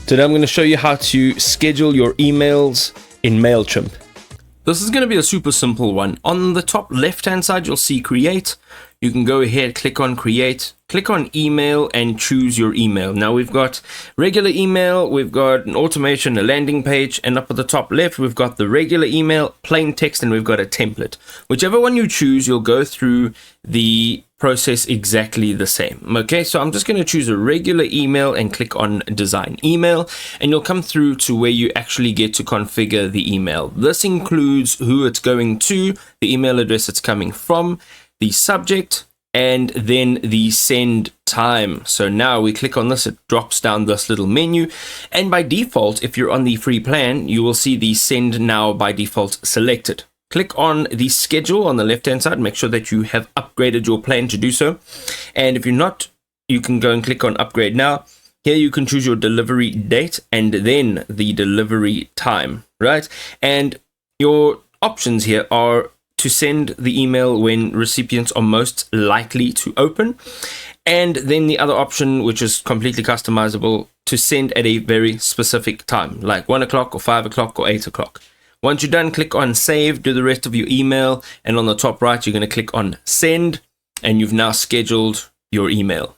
Today I'm going to show you how to schedule your emails in Mailchimp. This is going to be a super simple one. On the top left hand side you'll see create. You can go ahead, click on create, click on email and choose your email. Now we've got regular email, we've got an automation, a landing page, and up at the top left we've got the regular email, plain text, and we've got a template. Whichever one you choose, you'll go through the process exactly the same. Okay, so I'm just going to choose a regular email and click on design email, and you'll come through to where you actually get to configure the email. This includes who it's going to, the email address it's coming from, the subject, and then the send time. So now we click on this, it drops down this little menu, and by default, if you're on the free plan, you will see the send now by default selected. Click on the schedule on the left hand side, make sure that you have upgraded your plan to do so, and if you're not, you can go and click on upgrade now. Here you can choose your delivery date and then the delivery time, right? And your options here are to send the email when recipients are most likely to open, and then the other option, which is completely customizable, to send at a very specific time, like 1 o'clock or 5 o'clock or 8 o'clock. Once you're done, click on save, do the rest of your email, and on the top right you're going to click on send, and you've now scheduled your email.